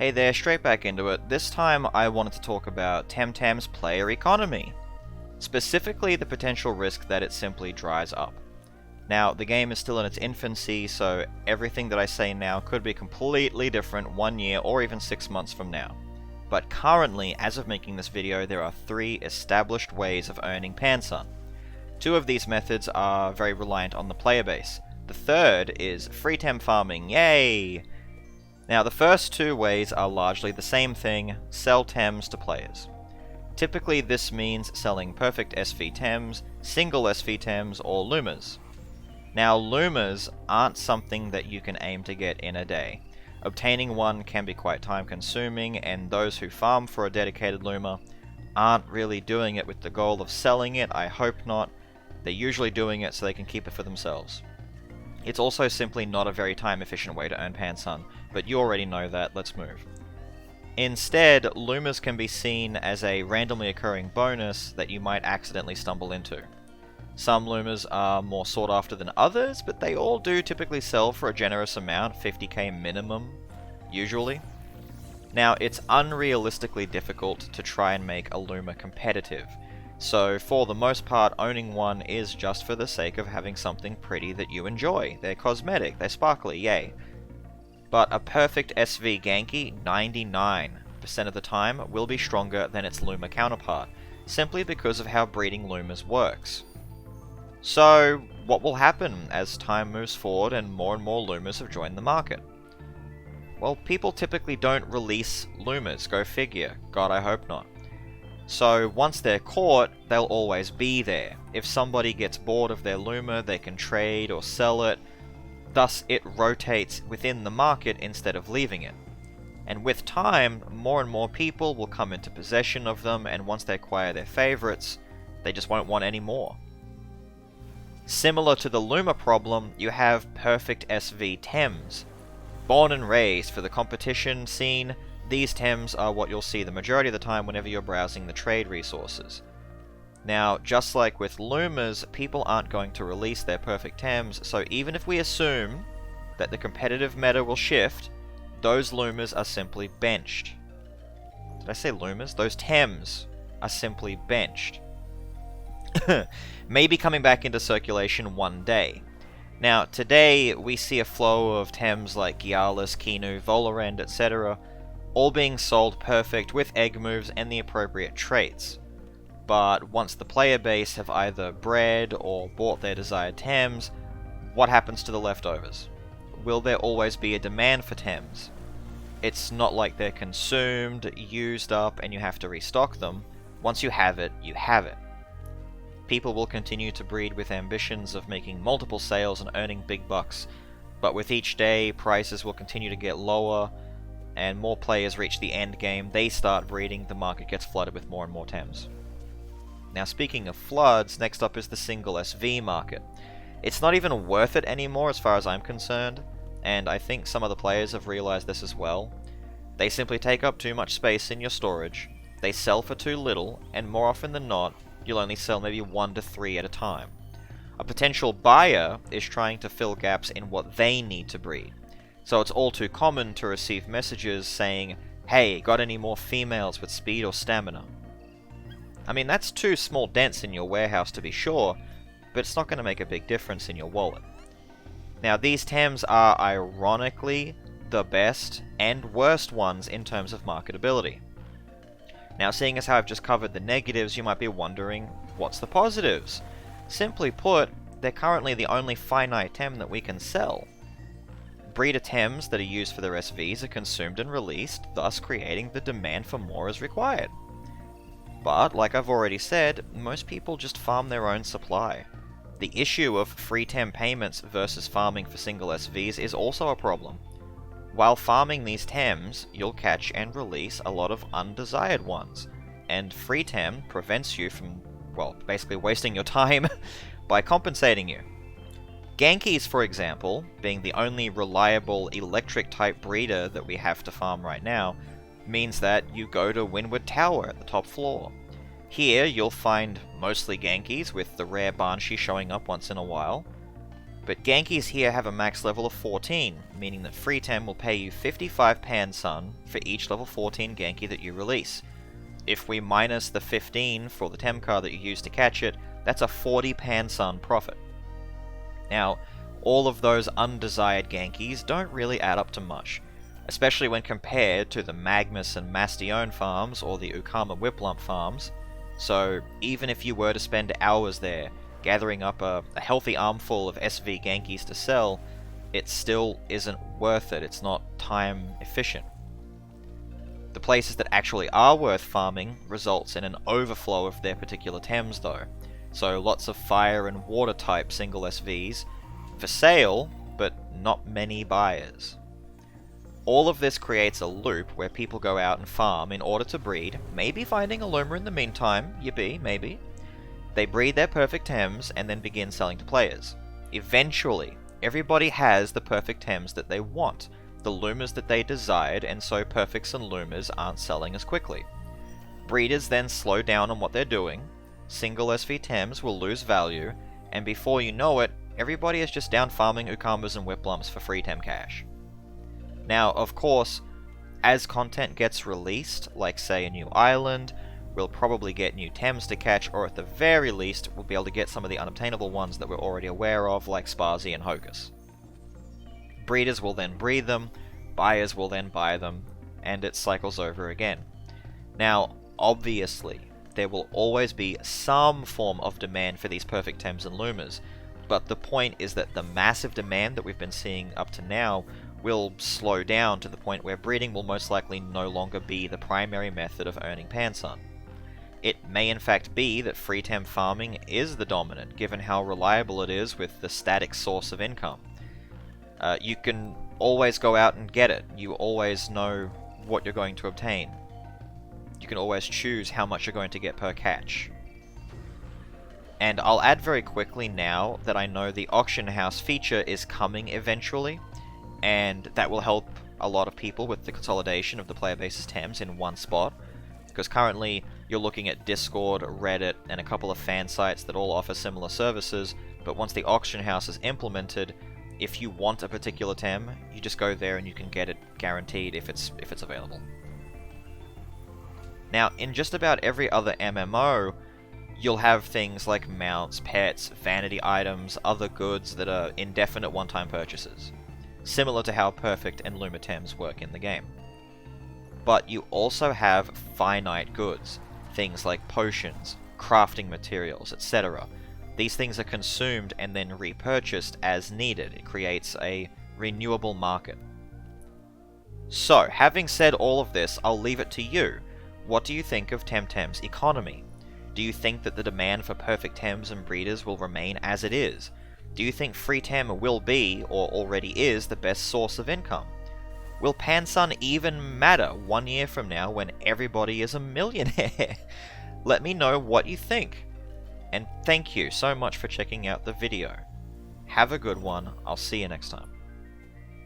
Hey there, straight back into it. This time I wanted to talk about Temtem's player economy. Specifically the potential risk that it simply dries up. Now, the game is still in its infancy, so everything that I say now could be completely different 1 year or even 6 months from now. But currently, as of making this video, there are 3 established ways of earning Pansun. 2 of these methods are very reliant on the player base. The third is free Tem farming, yay! Now, the first 2 ways are largely the same thing: sell Tems to players. Typically this means selling perfect SV Tems, single SV Tems, or Lumas. Now, Lumas aren't something that you can aim to get in a day. Obtaining one can be quite time consuming, and those who farm for a dedicated Luma aren't really doing it with the goal of selling it, I hope not. They're usually doing it so they can keep it for themselves. It's also simply not a very time efficient way to earn Pansun, but you already know that, let's move. Instead, Lumas can be seen as a randomly occurring bonus that you might accidentally stumble into. Some Lumas are more sought after than others, but they all do typically sell for a generous amount, 50k minimum, usually. Now, it's unrealistically difficult to try and make a Luma competitive, so for the most part, owning one is just for the sake of having something pretty that you enjoy. They're cosmetic, they're sparkly, yay. But a perfect SV Genki, 99% of the time, will be stronger than its Luma counterpart, simply because of how breeding Lumas works. So, what will happen as time moves forward and more Lumas have joined the market? Well, people typically don't release Lumas, go figure. God, I hope not. So, once they're caught, they'll always be there. If somebody gets bored of their Luma, they can trade or sell it. Thus, it rotates within the market instead of leaving it. And with time, more and more people will come into possession of them, and once they acquire their favorites, they just won't want any more. Similar to the Luma problem, you have perfect SV Tems. Born and raised for the competition scene, these Tems are what you'll see the majority of the time whenever you're browsing the trade resources. Now, just like with Lumas, people aren't going to release their perfect Tems, so even if we assume that the competitive meta will shift, those Lumas are simply benched. Did I say Lumas? Those Tems are simply benched. Maybe coming back into circulation one day. Now, today we see a flow of Tems like Gialis, Kinu, Volarend, etc., all being sold perfect with egg moves and the appropriate traits. But once the player base have either bred or bought their desired Tems, what happens to the leftovers? Will there always be a demand for Tems? It's not like they're consumed, used up, and you have to restock them. Once you have it, you have it. People will continue to breed with ambitions of making multiple sales and earning big bucks, but with each day, prices will continue to get lower, and more players reach the end game, they start breeding, the market gets flooded with more and more Tems. Now, speaking of floods, next up is the single SV market. It's not even worth it anymore as far as I'm concerned, and I think some of the players have realized this as well. They simply take up too much space in your storage, they sell for too little, and more often than not, you'll only sell maybe 1 to 3 at a time. A potential buyer is trying to fill gaps in what they need to breed. So it's all too common to receive messages saying, "Hey, got any more females with speed or stamina?" I mean, that's 2 small dents in your warehouse to be sure, but it's not going to make a big difference in your wallet. Now, these Tems are ironically the best and worst ones in terms of marketability. Now, seeing as how I've just covered the negatives, you might be wondering, what's the positives? Simply put, they're currently the only finite Tem that we can sell. Breeder Tems that are used for their SVs are consumed and released, thus creating the demand for more as required. But, like I've already said, most people just farm their own supply. The issue of free Tem payments versus farming for single SVs is also a problem. While farming these Tems, you'll catch and release a lot of undesired ones, and free Tem prevents you from, well, basically wasting your time by compensating you. Genkis, for example, being the only reliable electric-type breeder that we have to farm right now, means that you go to Windward Tower at the top floor. Here, you'll find mostly Genkis, with the rare Banshee showing up once in a while. But Genkies here have a max level of 14, meaning that Free Tem will pay you 55 Pan-Sun for each level 14 Genki that you release. If we minus the 15 for the Tem card that you use to catch it, that's a 40 Pan-Sun profit. Now, all of those undesired Genkies don't really add up to much, especially when compared to the Magmus and Mastion farms or the Ukama Whiplump farms, so even if you were to spend hours there gathering up a healthy armful of SV Genkies to sell, it still isn't worth it, it's not time efficient. The places that actually are worth farming results in an overflow of their particular Tems though, so lots of fire and water type single SVs for sale, but not many buyers. All of this creates a loop where people go out and farm in order to breed, maybe finding a Luma in the meantime, yippee, maybe. They breed their perfect Tems and then begin selling to players. Eventually, everybody has the perfect Tems that they want, the Lumas that they desired, and so perfects and Lumas aren't selling as quickly. Breeders then slow down on what they're doing, single SV Tems will lose value, and before you know it, everybody is just down farming Ukamas and Whiplumps for free Tem cash. Now, of course, as content gets released, like say a new island, we'll probably get new Tems to catch, or at the very least, we'll be able to get some of the unobtainable ones that we're already aware of, like Spazi and Hocus. Breeders will then breed them, buyers will then buy them, and it cycles over again. Now, obviously, there will always be some form of demand for these perfect Tems and Lumas, but the point is that the massive demand that we've been seeing up to now will slow down to the point where breeding will most likely no longer be the primary method of earning Pan-Sun. It may in fact be that free Tem farming is the dominant, given how reliable it is with the static source of income. You can always go out and get it, you always know what you're going to obtain. You can always choose how much you're going to get per catch. And I'll add very quickly now that I know the auction house feature is coming eventually, and that will help a lot of people with the consolidation of the player base's Tems in one spot, because currently you're looking at Discord, Reddit, and a couple of fan sites that all offer similar services, but once the auction house is implemented, if you want a particular Tem, you just go there and you can get it guaranteed if it's available. Now, in just about every other MMO, you'll have things like mounts, pets, vanity items, other goods that are indefinite one-time purchases, similar to how Perfect and Luma Tems work in the game. But you also have finite goods, things like potions, crafting materials, etc. These things are consumed and then repurchased as needed. It creates a renewable market. So, having said all of this, I'll leave it to you. What do you think of Temtem's economy? Do you think that the demand for perfect Tems and breeders will remain as it is? Do you think free Tem will be, or already is, the best source of income? Will Pan-Sun even matter 1 year from now when everybody is a millionaire? Let me know what you think. And thank you so much for checking out the video. Have a good one. I'll see you next time.